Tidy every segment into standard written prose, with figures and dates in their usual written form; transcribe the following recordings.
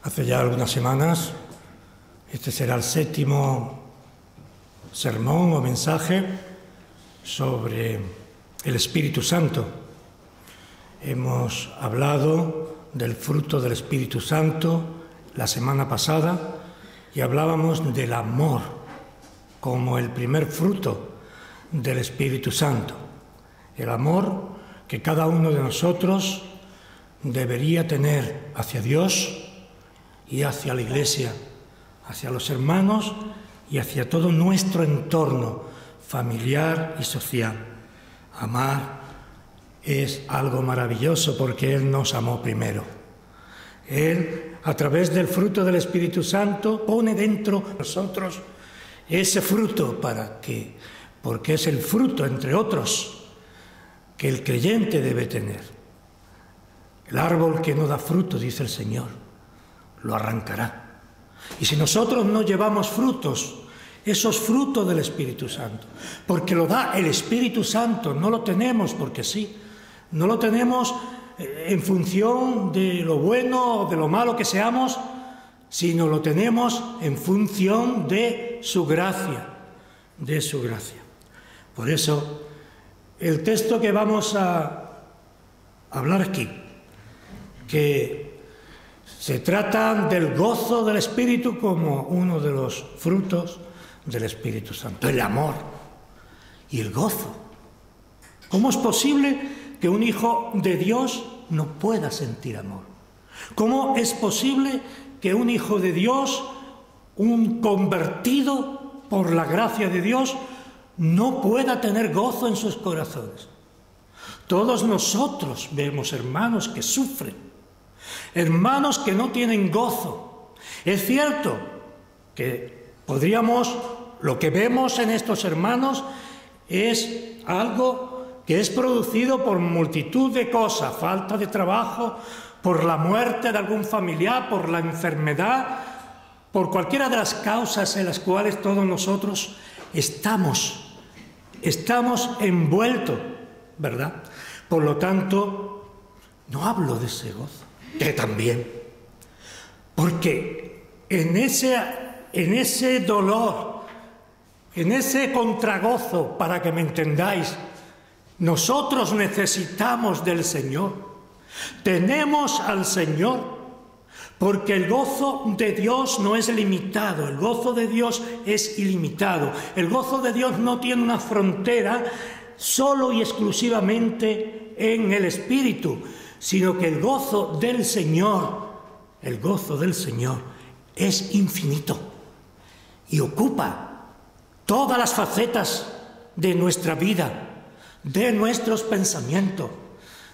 Hace ya algunas semanas, este será el 7º sermón o mensaje sobre el Espíritu Santo. Hemos hablado del fruto del Espíritu Santo la semana pasada y hablábamos del amor como el primer fruto del Espíritu Santo. El amor que cada uno de nosotros debería tener hacia Dios y hacia la Iglesia, hacia los hermanos y hacia todo nuestro entorno familiar y social. Amar es algo maravilloso porque Él nos amó primero. Él, a través del fruto del Espíritu Santo, pone dentro de nosotros ese fruto porque es el fruto, entre otros, que el creyente debe tener. El árbol que no da fruto, dice el Señor, lo arrancará. Y si nosotros no llevamos frutos, esos frutos del Espíritu Santo, porque lo da el Espíritu Santo, no lo tenemos porque sí, no lo tenemos en función de lo bueno o de lo malo que seamos, sino lo tenemos en función de su gracia, de su gracia. Por eso, el texto que vamos a hablar aquí, que se trata del gozo del Espíritu como uno de los frutos del Espíritu Santo, el amor y el gozo. ¿Cómo es posible que un hijo de Dios no pueda sentir amor? ¿Cómo es posible que un hijo de Dios, un convertido por la gracia de Dios, no pueda tener gozo en sus corazones? Todos nosotros vemos hermanos que sufren, hermanos que no tienen gozo. Es cierto que lo que vemos en estos hermanos es algo que es producido por multitud de cosas, falta de trabajo, por la muerte de algún familiar, por la enfermedad, por cualquiera de las causas en las cuales todos nosotros estamos envueltos, ¿verdad? Por lo tanto, no hablo de ese gozo, que también, porque en ese dolor, en ese contragozo, para que me entendáis, nosotros necesitamos del Señor. Tenemos al Señor, porque el gozo de Dios no es limitado, el gozo de Dios es ilimitado. El gozo de Dios no tiene una frontera solo y exclusivamente en el Espíritu, sino que el gozo del Señor es infinito y ocupa todas las facetas de nuestra vida, de nuestros pensamientos,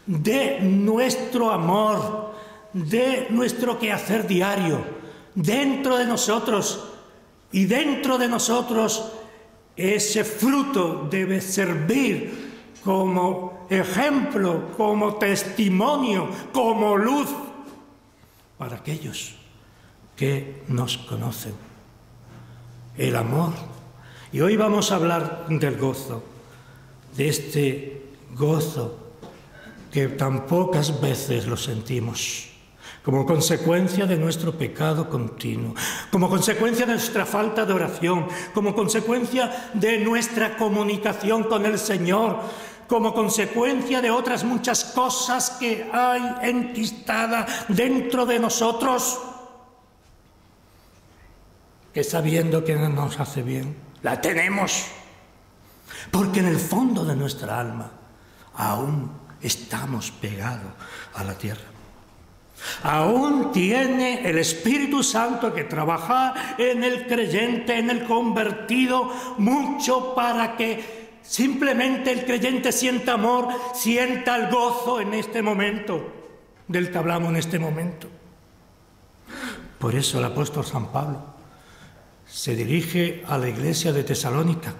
de nuestro amor, de nuestro quehacer diario, dentro de nosotros. Y dentro de nosotros ese fruto debe servir como ejemplo, como testimonio, como luz para aquellos que nos conocen. El amor. Y hoy vamos a hablar del gozo, de este gozo que tan pocas veces lo sentimos, como consecuencia de nuestro pecado continuo, como consecuencia de nuestra falta de oración, como consecuencia de nuestra comunicación con el Señor, como consecuencia de otras muchas cosas que hay enquistadas dentro de nosotros, que sabiendo que no nos hace bien, la tenemos, porque en el fondo de nuestra alma aún estamos pegados a la tierra. Aún tiene el Espíritu Santo que trabajar en el creyente, en el convertido, mucho para que simplemente el creyente sienta amor, sienta el gozo en este momento, del que hablamos en este momento. Por eso el apóstol San Pablo se dirige a la iglesia de Tesalónica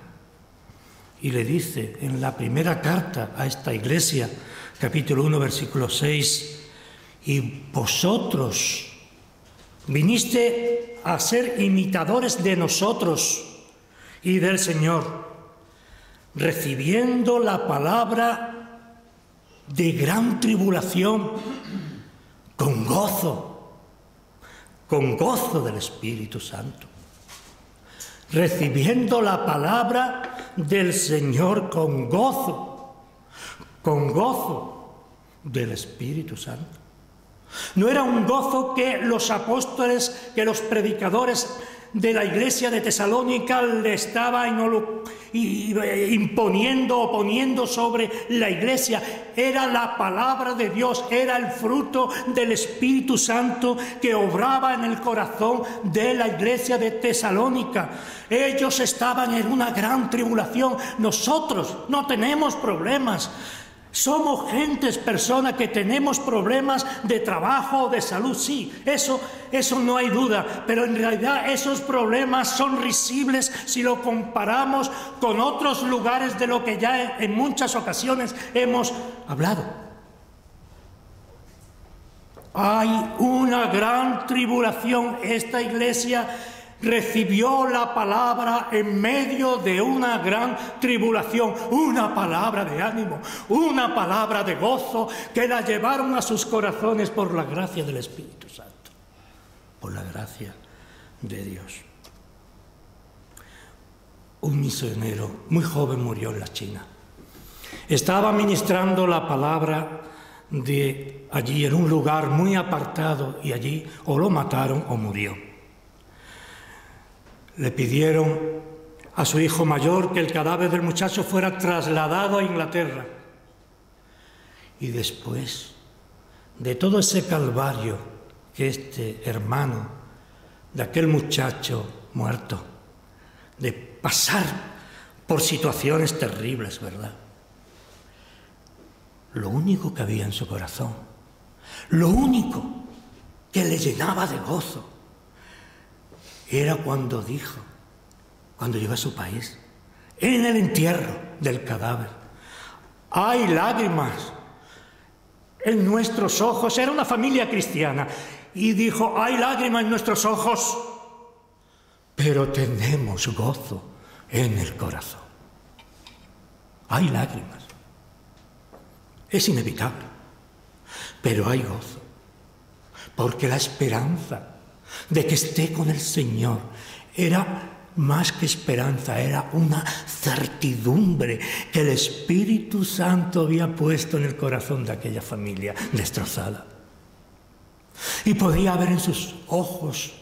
y le dice en la primera carta a esta iglesia, capítulo 1, versículo 6, y vosotros viniste a ser imitadores de nosotros y del Señor, recibiendo la palabra de gran tribulación con gozo, con gozo del Espíritu Santo, recibiendo la palabra del Señor con gozo del Espíritu Santo. No era un gozo que los apóstoles, que los predicadores de la iglesia de Tesalónica le estaban imponiendo o poniendo sobre la iglesia. Era la palabra de Dios, era el fruto del Espíritu Santo que obraba en el corazón de la iglesia de Tesalónica. Ellos estaban en una gran tribulación. Nosotros no tenemos problemas. Somos personas que tenemos problemas de trabajo o de salud, sí, eso no hay duda, pero en realidad esos problemas son risibles si lo comparamos con otros lugares de lo que ya en muchas ocasiones hemos hablado. Hay una gran tribulación. Esta iglesia recibió la palabra en medio de una gran tribulación, una palabra de ánimo, una palabra de gozo que la llevaron a sus corazones por la gracia del Espíritu Santo, por la gracia de Dios. Un misionero muy joven murió en la China. Estaba ministrando la palabra de allí en un lugar muy apartado y allí o lo mataron o murió. Le pidieron a su hijo mayor que el cadáver del muchacho fuera trasladado a Inglaterra. Y después de todo ese calvario que este hermano de aquel muchacho muerto, de pasar por situaciones terribles, ¿verdad? Lo único que había en su corazón, lo único que le llenaba de gozo, era cuando dijo, cuando llegó a su país, en el entierro del cadáver: hay lágrimas en nuestros ojos. Era una familia cristiana y dijo: hay lágrimas en nuestros ojos, pero tenemos gozo en el corazón. Hay lágrimas, es inevitable, pero hay gozo, porque la esperanza de que esté con el Señor era más que esperanza, era una certidumbre que el Espíritu Santo había puesto en el corazón de aquella familia destrozada. Y podía ver en sus ojos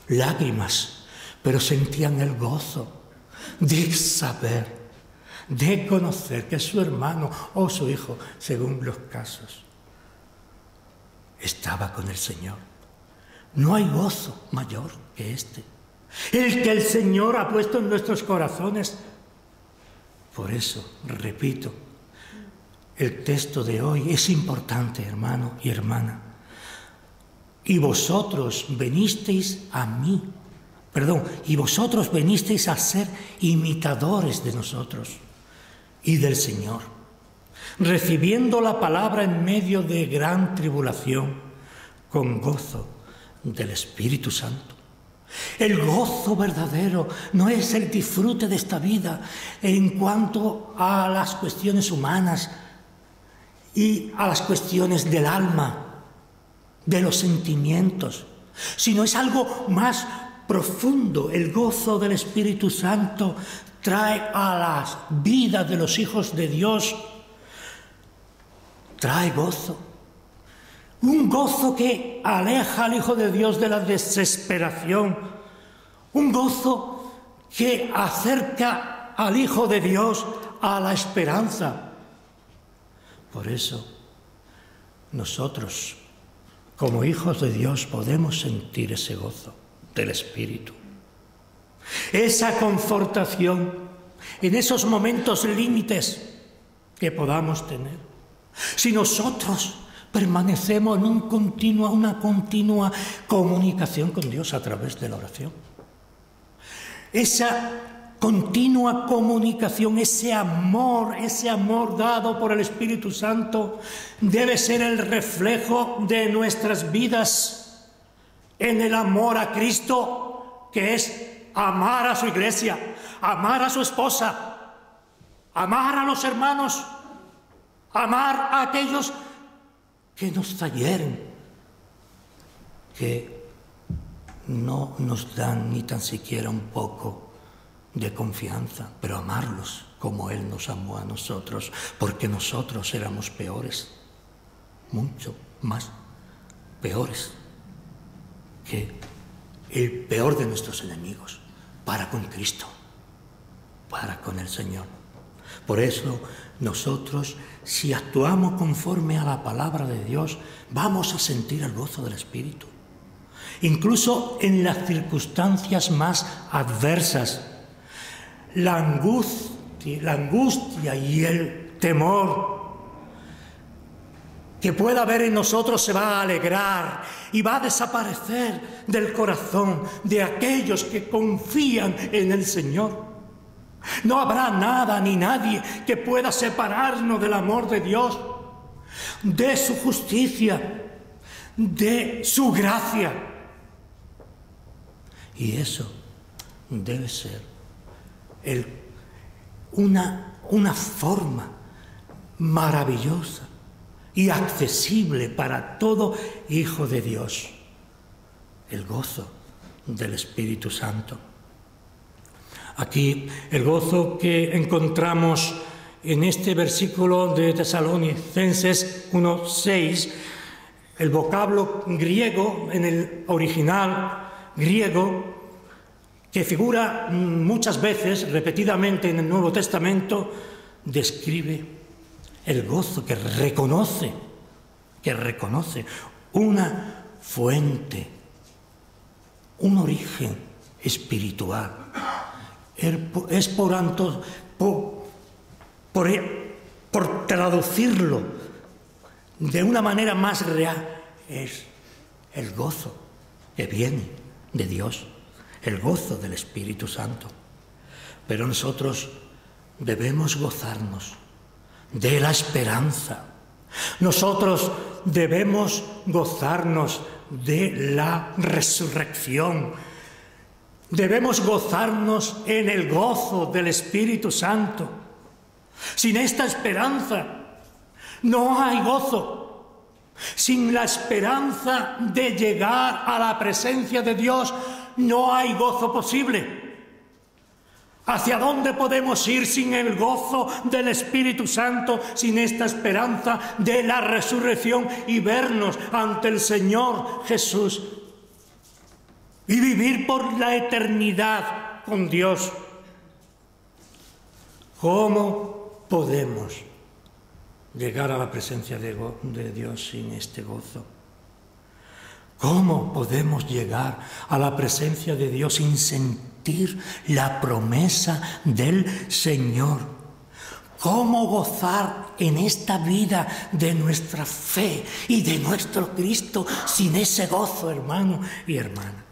lágrimas, pero sentían el gozo de saber, de conocer que su hermano o su hijo, según los casos, estaba con el Señor. No hay gozo mayor que este, el que el Señor ha puesto en nuestros corazones. Por eso, repito, el texto de hoy es importante, hermano y hermana. Y vosotros venisteis a ser imitadores de nosotros y del Señor, recibiendo la palabra en medio de gran tribulación, con gozo del Espíritu Santo. El gozo verdadero no es el disfrute de esta vida en cuanto a las cuestiones humanas y a las cuestiones del alma, de los sentimientos, sino es algo más profundo. El gozo del Espíritu Santo trae a las vidas de los hijos de Dios, trae gozo. Un gozo que aleja al Hijo de Dios de la desesperación. Un gozo que acerca al Hijo de Dios a la esperanza. Por eso, nosotros, como hijos de Dios, podemos sentir ese gozo del Espíritu. Esa confortación en esos momentos límites que podamos tener. Si nosotros permanecemos en una continua comunicación con Dios a través de la oración. Esa continua comunicación, ese amor dado por el Espíritu Santo, debe ser el reflejo de nuestras vidas en el amor a Cristo, que es amar a su iglesia, amar a su esposa, amar a los hermanos, amar a aquellos que nos hieren, que no nos dan ni tan siquiera un poco de confianza, pero amarlos como Él nos amó a nosotros, porque nosotros éramos peores, mucho más peores que el peor de nuestros enemigos, para con Cristo, para con el Señor. Por eso nosotros, si actuamos conforme a la palabra de Dios, vamos a sentir el gozo del Espíritu. Incluso en las circunstancias más adversas, la angustia y el temor que pueda haber en nosotros se va a alegrar y va a desaparecer del corazón de aquellos que confían en el Señor. No habrá nada ni nadie que pueda separarnos del amor de Dios, de su justicia, de su gracia. Y eso debe ser una forma maravillosa y accesible para todo hijo de Dios, el gozo del Espíritu Santo. Aquí el gozo que encontramos en este versículo de Tesalonicenses 1:6, el vocablo griego en el original griego, que figura muchas veces, repetidamente en el Nuevo Testamento, describe el gozo que reconoce una fuente, un origen espiritual. Es por traducirlo de una manera más real, es el gozo que viene de Dios, el gozo del Espíritu Santo. Pero nosotros debemos gozarnos de la esperanza. Nosotros debemos gozarnos de la resurrección. Debemos gozarnos en el gozo del Espíritu Santo. Sin esta esperanza no hay gozo. Sin la esperanza de llegar a la presencia de Dios no hay gozo posible. ¿Hacia dónde podemos ir sin el gozo del Espíritu Santo, sin esta esperanza de la resurrección y vernos ante el Señor Jesús y vivir por la eternidad con Dios? ¿Cómo podemos llegar a la presencia de Dios sin este gozo? ¿Cómo podemos llegar a la presencia de Dios sin sentir la promesa del Señor? ¿Cómo gozar en esta vida de nuestra fe y de nuestro Cristo sin ese gozo, hermano y hermana?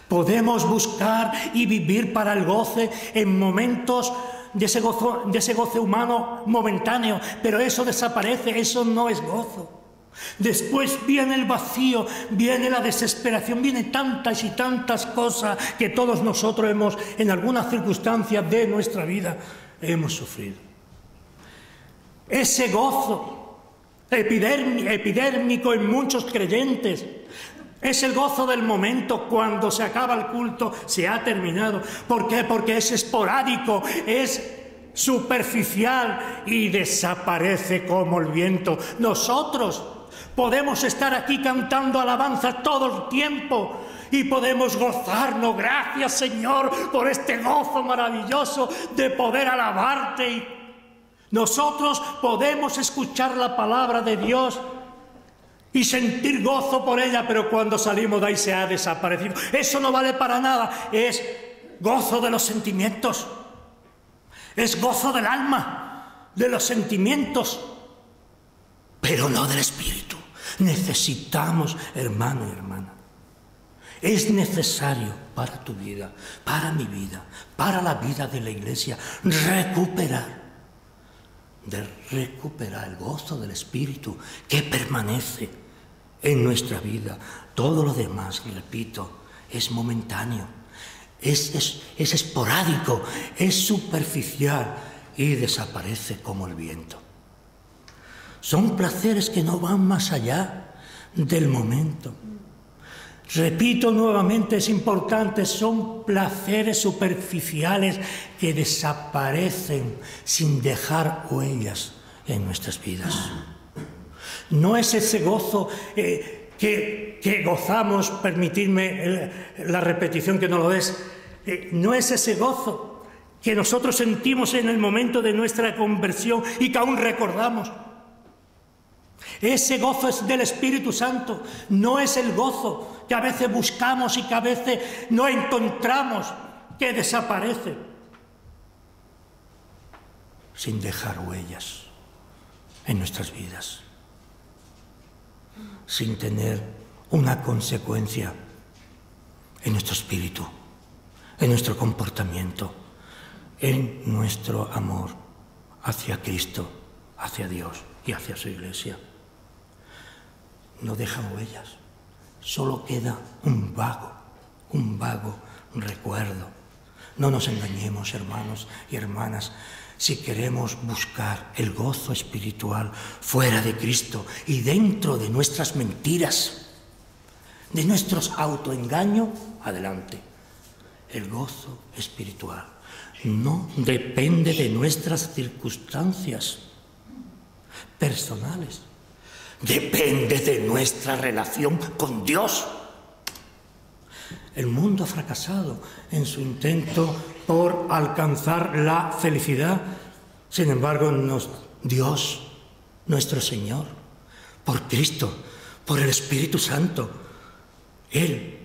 Podemos buscar y vivir para el goce en momentos de ese gozo humano momentáneo, pero eso desaparece, eso no es gozo. Después viene el vacío, viene la desesperación, vienen tantas y tantas cosas que todos nosotros hemos, en algunas circunstancias de nuestra vida, hemos sufrido. Ese gozo epidérmico en muchos creyentes es el gozo del momento cuando se acaba el culto, se ha terminado. ¿Por qué? Porque es esporádico, es superficial y desaparece como el viento. Nosotros podemos estar aquí cantando alabanza todo el tiempo y podemos gozarnos. Gracias, Señor, por este gozo maravilloso de poder alabarte. Nosotros podemos escuchar la palabra de Dios y sentir gozo por ella, pero cuando salimos de ahí se ha desaparecido. Eso no vale para nada. Es gozo de los sentimientos. Es gozo del alma, de los sentimientos, pero no del espíritu. Necesitamos, hermano y hermana, es necesario para tu vida, para mi vida, para la vida de la iglesia, recuperar el gozo del espíritu que permanece en nuestra vida. Todo lo demás, repito, es momentáneo, es esporádico, es superficial y desaparece como el viento. Son placeres que no van más allá del momento. Repito nuevamente, es importante, son placeres superficiales que desaparecen sin dejar huellas en nuestras vidas. No es ese gozo que gozamos, permitidme la repetición que no lo es, no es ese gozo que nosotros sentimos en el momento de nuestra conversión y que aún recordamos. Ese gozo es del Espíritu Santo, no es el gozo que a veces buscamos y que a veces no encontramos, que desaparece sin dejar huellas en nuestras vidas, sin tener una consecuencia en nuestro espíritu, en nuestro comportamiento, en nuestro amor hacia Cristo, hacia Dios y hacia su Iglesia. No deja huellas, solo queda un vago recuerdo. No nos engañemos, hermanos y hermanas, si queremos buscar el gozo espiritual fuera de Cristo y dentro de nuestras mentiras, de nuestros autoengaños, adelante. El gozo espiritual no depende de nuestras circunstancias personales, depende de nuestra relación con Dios. El mundo ha fracasado en su intento por alcanzar la felicidad. Sin embargo, Dios, nuestro Señor, por Cristo, por el Espíritu Santo, Él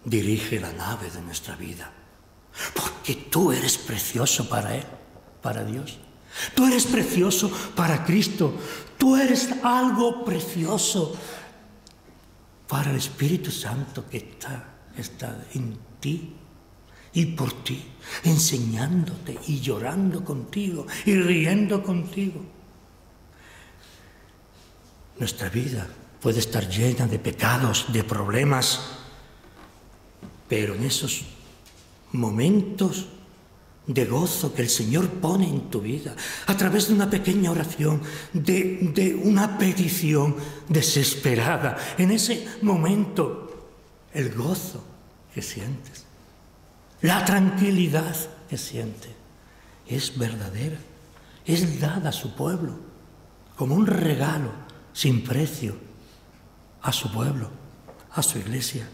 dirige la nave de nuestra vida. Porque tú eres precioso para Él, para Dios. Tú eres precioso para Cristo. Tú eres algo precioso para el Espíritu Santo que está en ti y por ti, enseñándote y llorando contigo y riendo contigo. Nuestra vida puede estar llena de pecados, de problemas, pero en esos momentos de gozo que el Señor pone en tu vida, a través de una pequeña oración, de una petición desesperada, en ese momento, el gozo que sientes, la tranquilidad que sientes, es verdadera, es dada a su pueblo, como un regalo sin precio a su pueblo, a su iglesia.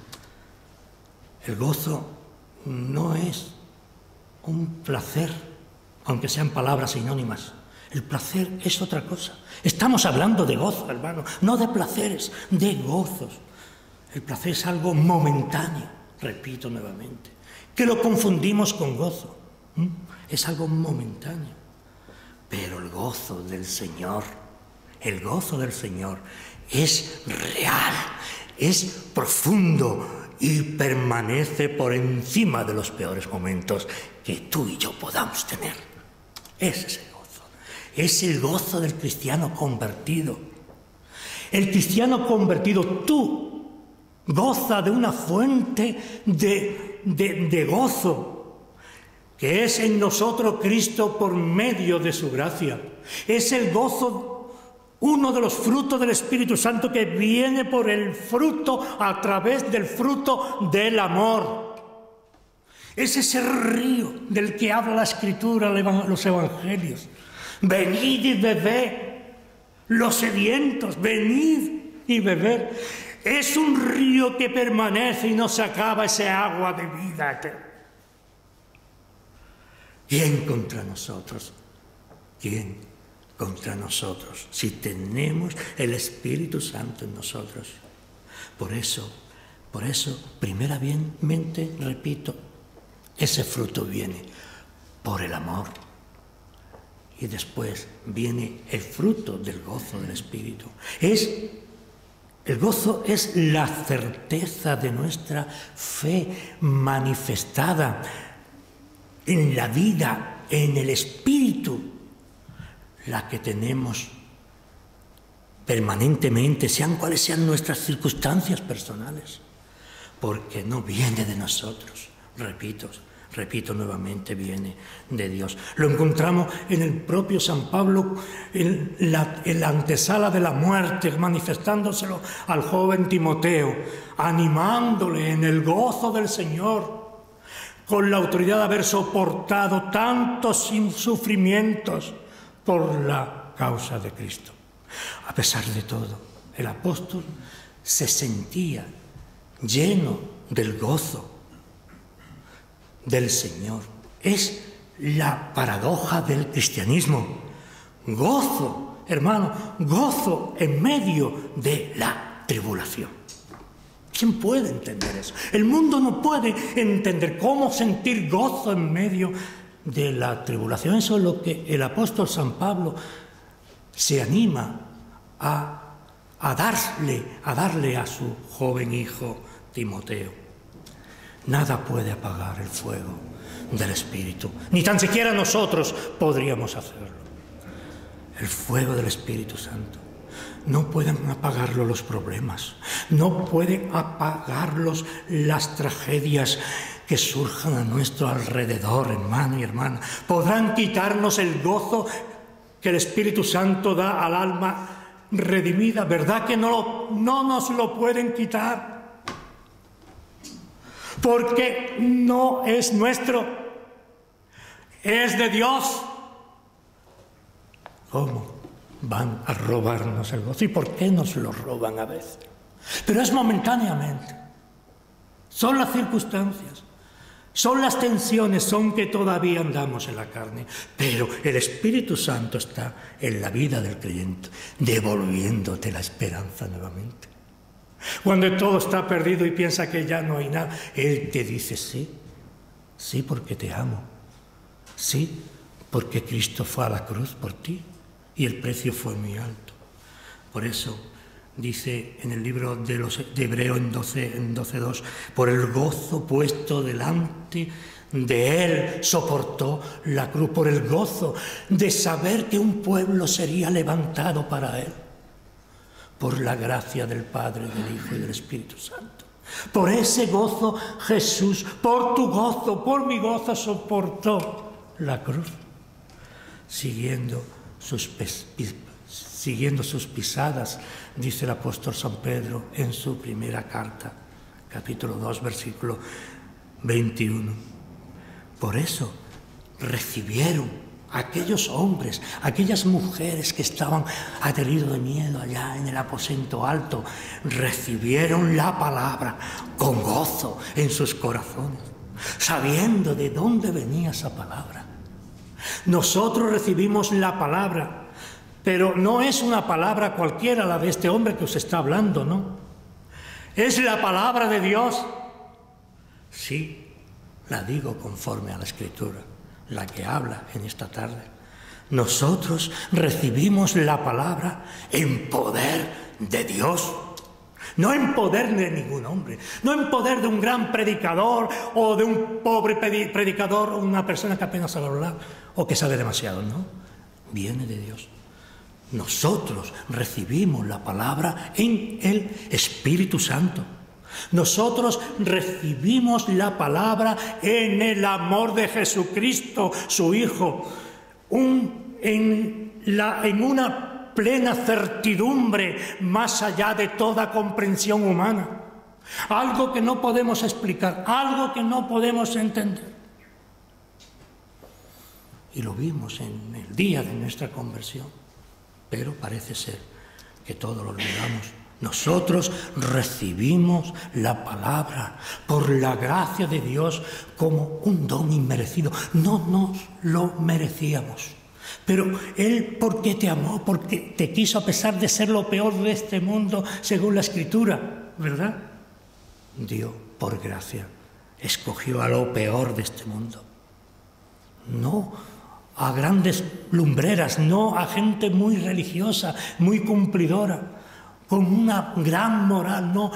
El gozo no es un placer, aunque sean palabras sinónimas. El placer es otra cosa. Estamos hablando de gozo, hermano, no de placeres, de gozos. El placer es algo momentáneo, repito nuevamente, que lo confundimos con gozo. Es algo momentáneo. Pero el gozo del Señor es real, es profundo y permanece por encima de los peores momentos que tú y yo podamos tener. Ese es el gozo. Es el gozo del cristiano convertido. El cristiano convertido, tú, goza de una fuente de gozo, que es en nosotros Cristo por medio de su gracia. Es el gozo, uno de los frutos del Espíritu Santo que viene por el fruto, a través del fruto del amor. Es ese río del que habla la Escritura, los Evangelios. Venid y bebed, los sedientos, venid y bebed. Es un río que permanece y no se acaba, ese agua de vida eterna. ¿Quién contra nosotros? ¿Quién contra nosotros? Si tenemos el Espíritu Santo en nosotros. Por eso, primeramente, repito, ese fruto viene por el amor. Y después viene el fruto del gozo del Espíritu. El gozo es la certeza de nuestra fe manifestada en la vida, en el Espíritu, la que tenemos permanentemente, sean cuales sean nuestras circunstancias personales, porque no viene de nosotros, repito, repito nuevamente, viene de Dios. Lo encontramos en el propio San Pablo, en la antesala de la muerte, manifestándoselo al joven Timoteo, animándole en el gozo del Señor, con la autoridad de haber soportado tantos sufrimientos por la causa de Cristo. A pesar de todo, el apóstol se sentía lleno del gozo del Señor. Es la paradoja del cristianismo. Gozo, hermano, gozo en medio de la tribulación. ¿Quién puede entender eso? El mundo no puede entender cómo sentir gozo en medio de la tribulación. Eso es lo que el apóstol San Pablo se anima a darle a su joven hijo Timoteo. Nada puede apagar el fuego del Espíritu, ni tan siquiera nosotros podríamos hacerlo. El fuego del Espíritu Santo. No pueden apagarlo los problemas, no pueden apagarlos las tragedias que surjan a nuestro alrededor, hermano y hermana. Podrán quitarnos el gozo que el Espíritu Santo da al alma redimida. ¿Verdad que no nos lo pueden quitar? Porque no es nuestro, es de Dios. ¿Cómo van a robarnos el gozo? ¿Y por qué nos lo roban a veces? Pero es momentáneamente. Son las circunstancias, son las tensiones, son que todavía andamos en la carne. Pero el Espíritu Santo está en la vida del creyente, devolviéndote la esperanza nuevamente. Cuando todo está perdido y piensa que ya no hay nada, Él te dice sí, sí porque te amo, sí porque Cristo fue a la cruz por ti y el precio fue muy alto. Por eso dice en el libro de Hebreos en 12:2, por el gozo puesto delante de Él soportó la cruz, por el gozo de saber que un pueblo sería levantado para Él. Por la gracia del Padre, del Hijo y del Espíritu Santo. Por ese gozo Jesús, por tu gozo, por mi gozo, soportó la cruz, siguiendo sus pisadas, dice el apóstol San Pedro en su primera carta, capítulo 2, versículo 21. Por eso recibieron aquellos hombres, aquellas mujeres que estaban ateridos de miedo allá en el aposento alto, recibieron la palabra con gozo en sus corazones, sabiendo de dónde venía esa palabra. Nosotros recibimos la palabra, pero no es una palabra cualquiera la de este hombre que os está hablando, ¿no? Es la palabra de Dios. Sí, la digo conforme a la Escritura, la que habla en esta tarde. Nosotros recibimos la palabra en poder de Dios, no en poder de ningún hombre, no en poder de un gran predicador o de un pobre predicador o una persona que apenas sabe hablar o que sabe demasiado, no, viene de Dios. Nosotros recibimos la palabra en el Espíritu Santo. Nosotros recibimos la palabra en el amor de Jesucristo, su Hijo, en una plena certidumbre más allá de toda comprensión humana. Algo que no podemos explicar, algo que no podemos entender. Y lo vimos en el día de nuestra conversión, pero parece ser que todo lo olvidamos. Nosotros recibimos la palabra por la gracia de Dios como un don inmerecido. No nos lo merecíamos. Pero Él, porque te amó, porque te quiso a pesar de ser lo peor de este mundo, según la Escritura, ¿verdad? Dio por gracia, escogió a lo peor de este mundo. No a grandes lumbreras, no a gente muy religiosa, muy cumplidora, con una gran moral, no,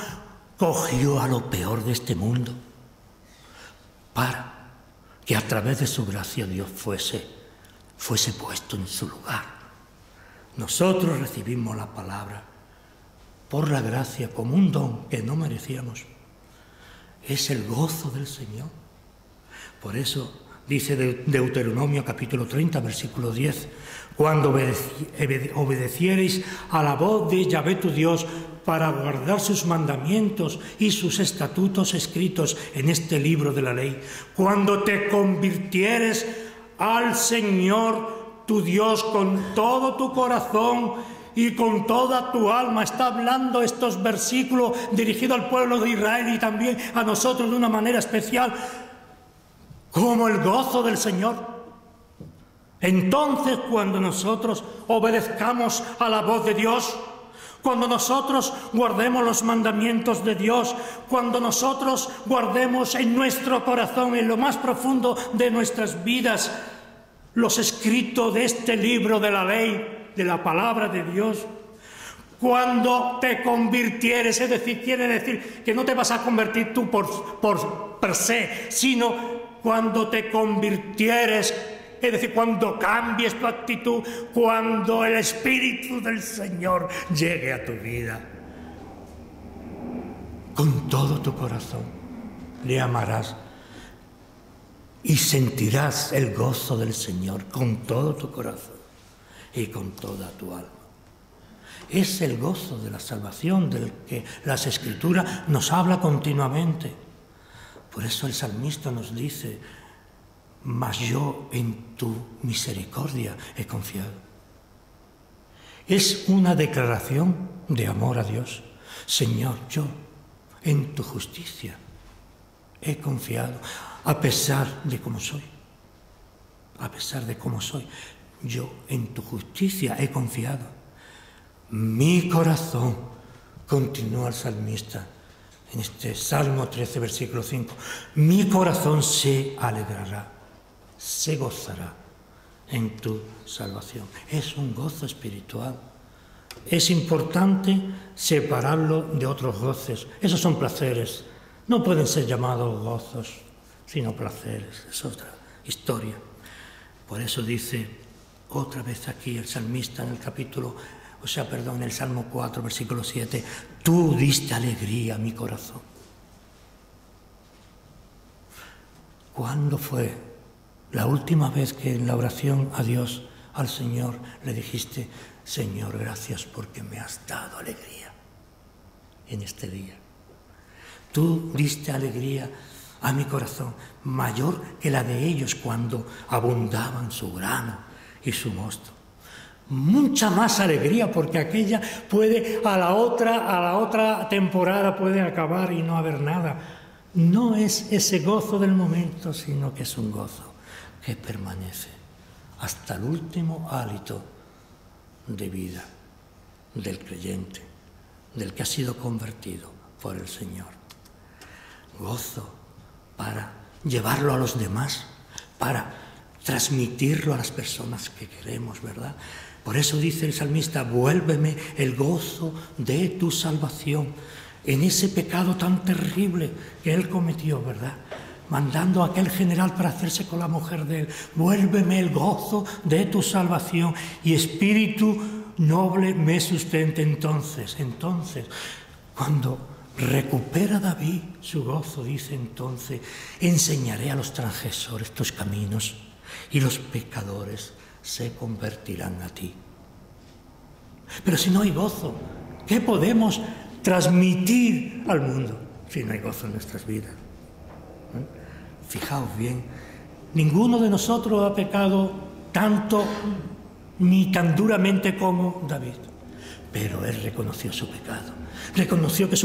cogió a lo peor de este mundo para que a través de su gracia Dios fuese puesto en su lugar. Nosotros recibimos la palabra por la gracia como un don que no merecíamos. Es el gozo del Señor. Por eso dice Deuteronomio capítulo 30, versículo 10, cuando obedeciereis a la voz de Yahvé tu Dios para guardar sus mandamientos y sus estatutos escritos en este libro de la ley, cuando te convirtieres al Señor tu Dios con todo tu corazón y con toda tu alma. Está hablando estos versículos dirigidos al pueblo de Israel y también a nosotros de una manera especial, como el gozo del Señor. Entonces, cuando nosotros obedezcamos a la voz de Dios, cuando nosotros guardemos los mandamientos de Dios, cuando nosotros guardemos en nuestro corazón, en lo más profundo de nuestras vidas, los escritos de este libro de la ley, de la palabra de Dios, cuando te convirtieres, es decir, quiere decir que no te vas a convertir tú por per se, sino cuando te convirtieres, es decir, cuando cambies tu actitud, cuando el Espíritu del Señor llegue a tu vida. Con todo tu corazón le amarás y sentirás el gozo del Señor con todo tu corazón y con toda tu alma. Es el gozo de la salvación del que las Escrituras nos habla continuamente. Por eso el salmista nos dice: mas yo en tu misericordia he confiado. Es una declaración de amor a Dios. Señor, yo en tu justicia he confiado, a pesar de cómo soy. A pesar de cómo soy, yo en tu justicia he confiado. Mi corazón, continúa el salmista en este Salmo 13, versículo 5, mi corazón se alegrará, se gozará en tu salvación. Es un gozo espiritual. Es importante separarlo de otros goces. Esos son placeres. No pueden ser llamados gozos, sino placeres. Es otra historia. Por eso dice otra vez aquí el salmista en el Salmo 4, versículo 7, tú diste alegría a mi corazón. ¿Cuándo fue la última vez que en la oración a Dios, al Señor, le dijiste: Señor, gracias porque me has dado alegría en este día? Tú diste alegría a mi corazón, mayor que la de ellos cuando abundaban su grano y su mosto. Mucha más alegría, porque aquella puede a la otra temporada puede acabar y no haber nada. No es ese gozo del momento, sino que es un gozo que permanece hasta el último hálito de vida del creyente, del que ha sido convertido por el Señor. Gozo para llevarlo a los demás, para transmitirlo a las personas que queremos, ¿verdad? Por eso dice el salmista: vuélveme el gozo de tu salvación, en ese pecado tan terrible que él cometió, ¿verdad? Mandando a aquel general para hacerse con la mujer de él. Vuélveme el gozo de tu salvación y espíritu noble me sustente. Entonces, cuando recupera David su gozo, dice entonces: enseñaré a los transgresores tus caminos y los pecadores se convertirán a ti. Pero si no hay gozo, ¿qué podemos transmitir al mundo si no hay gozo en nuestras vidas? Fijaos bien, ninguno de nosotros ha pecado tanto ni tan duramente como David, pero él reconoció su pecado, reconoció que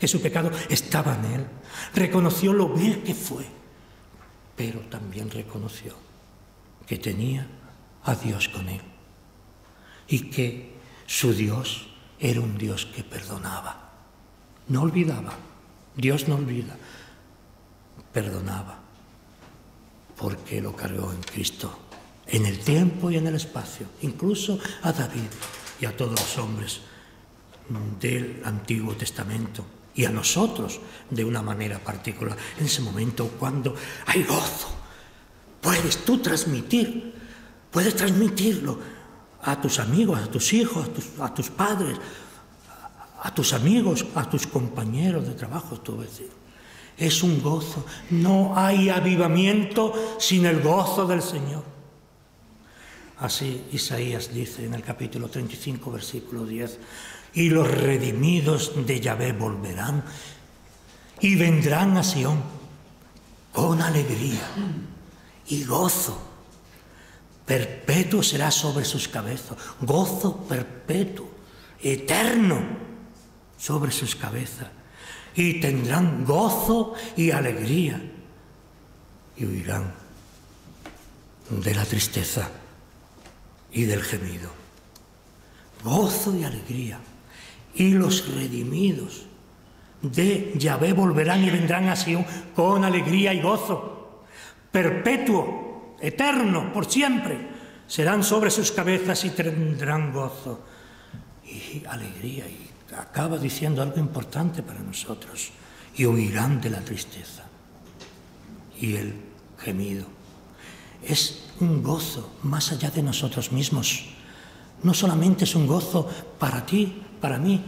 su pecado estaba en él, reconoció lo vil que fue, pero también reconoció que tenía a Dios con él y que su Dios era un Dios que perdonaba, no olvidaba. Dios no olvida, perdonaba, porque lo cargó en Cristo, en el tiempo y en el espacio, incluso a David y a todos los hombres del Antiguo Testamento y a nosotros de una manera particular. En ese momento, cuando hay gozo, puedes tú puedes transmitirlo a tus amigos, a tus hijos, a tus padres, a tus amigos, a tus compañeros de trabajo, tu vecino. Es un gozo. No hay avivamiento sin el gozo del Señor. Así Isaías dice en el capítulo 35, versículo 10, y los redimidos de Yahvé volverán y vendrán a Sión con alegría y gozo. Perpetuo será sobre sus cabezas, gozo perpetuo, eterno sobre sus cabezas. Y tendrán gozo y alegría y huirán de la tristeza y del gemido. Gozo y alegría. Y los redimidos de Yahvé volverán y vendrán a Sion con alegría y gozo. Perpetuo, eterno, por siempre. Serán sobre sus cabezas y tendrán gozo y alegría. Y acaba diciendo algo importante para nosotros. Y huirán de la tristeza y el gemido. Es un gozo más allá de nosotros mismos. No solamente es un gozo para ti, para mí,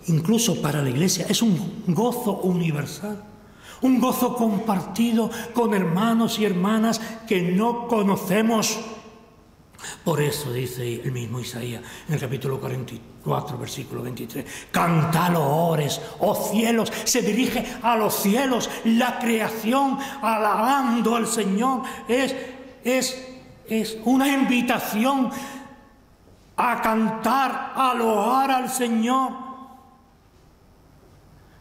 incluso para la Iglesia. Es un gozo universal. Un gozo compartido con hermanos y hermanas que no conocemos. Por eso dice el mismo Isaías en el capítulo 44, versículo 23, cantad ores, oh cielos, se dirige a los cielos, la creación alabando al Señor, es una invitación a cantar, a loar al Señor.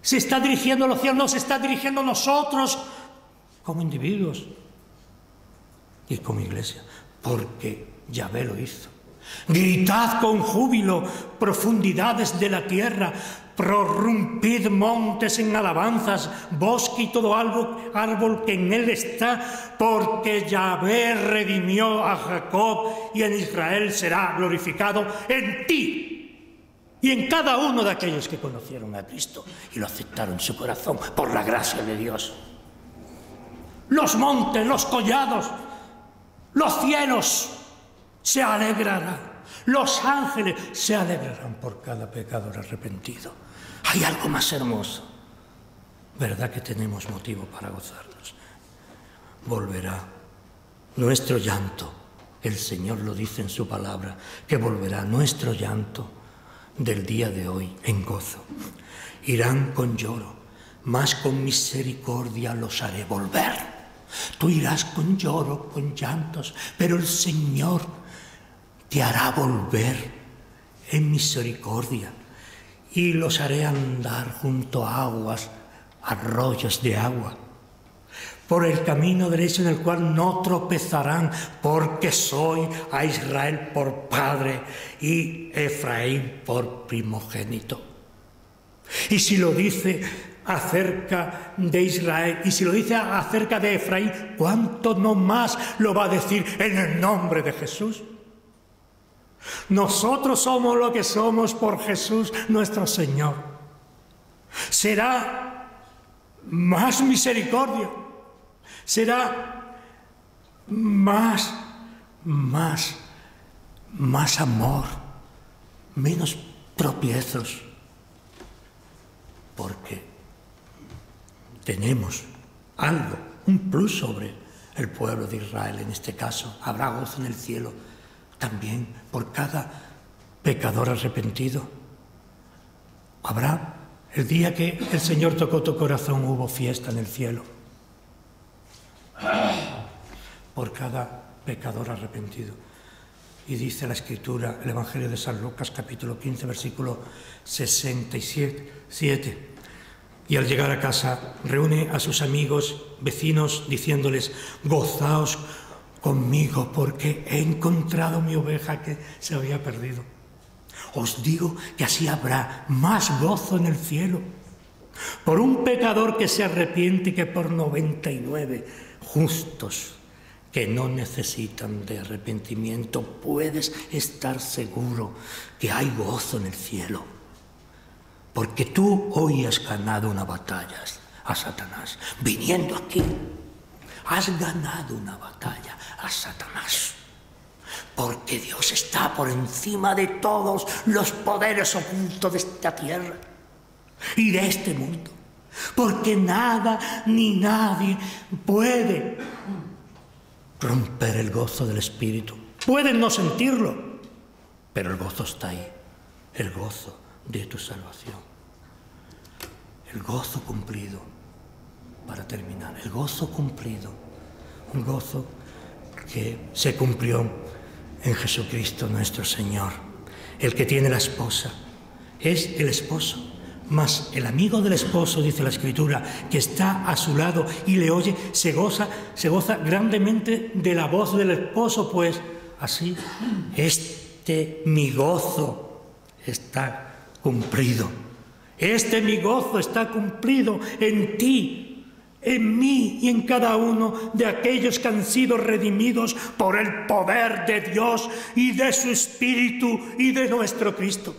Se está dirigiendo a los cielos, no se está dirigiendo a nosotros como individuos y como iglesia, porque Yahvé lo hizo. Gritad con júbilo, profundidades de la tierra, prorrumpid montes en alabanzas, bosque y todo árbol que en él está, porque Yahvé redimió a Jacob y en Israel será glorificado en ti y en cada uno de aquellos que conocieron a Cristo y lo aceptaron en su corazón por la gracia de Dios. Los montes, los collados, los cielos se alegrarán, los ángeles se alegrarán por cada pecador arrepentido. Hay algo más hermoso, ¿verdad que tenemos motivo para gozarnos? Volverá nuestro llanto, el Señor lo dice en su palabra, que volverá nuestro llanto del día de hoy en gozo. Irán con lloro, mas con misericordia los haré volver. Tú irás con lloro, con llantos, pero el Señor te hará volver en misericordia y los haré andar junto a aguas, arroyos de agua, por el camino derecho en el cual no tropezarán, porque soy a Israel por padre y Efraín por primogénito. Y si lo dice acerca de Israel, y si lo dice acerca de Efraín, ¿cuánto no más lo va a decir en el nombre de Jesús? Nosotros somos lo que somos por Jesús nuestro Señor. Será más misericordia, será más amor, menos tropiezos, porque tenemos algo, un plus sobre el pueblo de Israel en este caso. Habrá gozo en el cielo también por cada pecador arrepentido. Habrá el día que el Señor tocó tu corazón, hubo fiesta en el cielo por cada pecador arrepentido. Y dice la Escritura, el Evangelio de San Lucas, capítulo 15, versículo 67. Y al llegar a casa, reúne a sus amigos, vecinos, diciéndoles, gozaos conmigo, porque he encontrado mi oveja que se había perdido. Os digo que así habrá más gozo en el cielo por un pecador que se arrepiente que por 99 justos que no necesitan de arrepentimiento. Puedes estar seguro que hay gozo en el cielo, porque tú hoy has ganado una batalla a Satanás. Viniendo aquí, has ganado una batalla a Satanás, porque Dios está por encima de todos los poderes ocultos de esta tierra y de este mundo. porque nada ni nadie puede romper el gozo del Espíritu. Pueden no sentirlo, pero el gozo está ahí, el gozo de tu salvación, el gozo cumplido. Para terminar, el gozo cumplido, un gozo que se cumplió en Jesucristo nuestro Señor. El que tiene la esposa es el esposo, mas el amigo del esposo, dice la Escritura, que está a su lado y le oye, se goza grandemente de la voz del esposo, pues así, mi gozo está cumplido. Mi gozo está cumplido en ti, en mí y en cada uno de aquellos que han sido redimidos por el poder de Dios y de su Espíritu y de nuestro Cristo.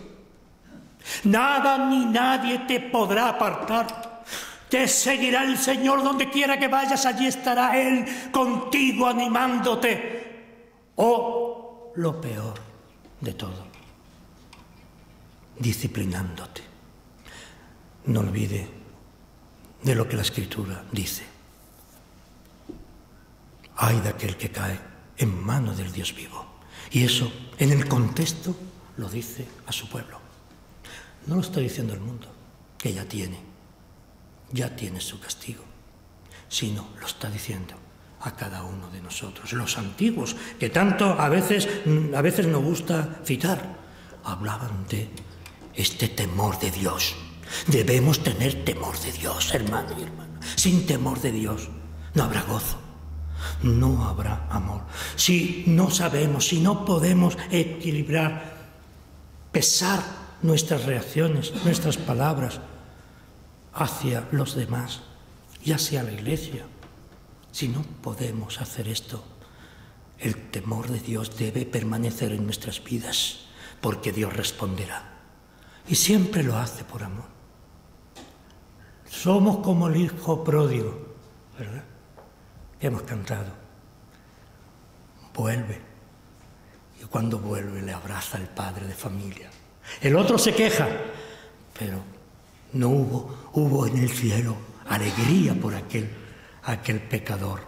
Nada ni nadie te podrá apartar. Te seguirá el Señor donde quiera que vayas, allí estará Él contigo animándote. O lo peor de todo, disciplinándote. No olvide de lo que la Escritura dice. Ay de aquel que cae en manos del Dios vivo. Y eso, en el contexto, lo dice a su pueblo. No lo está diciendo el mundo, que ya tiene su castigo, sino lo está diciendo a cada uno de nosotros. Los antiguos, que tanto a veces nos gusta citar, hablaban de este temor de Dios. Debemos tener temor de Dios, hermano y hermana. Sin temor de Dios no habrá gozo, no habrá amor. Si no sabemos, si no podemos equilibrar, pesar nuestras reacciones, nuestras palabras hacia los demás y hacia la Iglesia, si no podemos hacer esto, el temor de Dios debe permanecer en nuestras vidas, porque Dios responderá. Y siempre lo hace por amor. Somos como el hijo pródigo, ¿verdad? Que hemos cantado. Vuelve. Y cuando vuelve le abraza el padre de familia. El otro se queja, pero no hubo en el cielo alegría por aquel pecador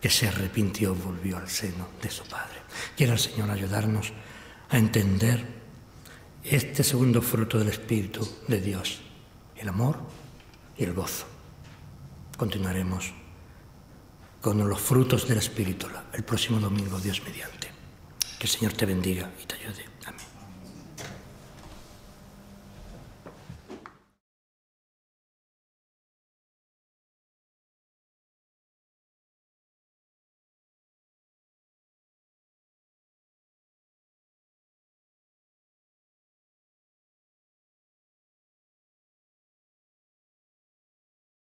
que se arrepintió y volvió al seno de su Padre. Quiera el Señor ayudarnos a entender este segundo fruto del Espíritu de Dios, el amor y el gozo. Continuaremos con los frutos del Espíritu el próximo domingo, Dios mediante. Que el Señor te bendiga y te ayude. Amén.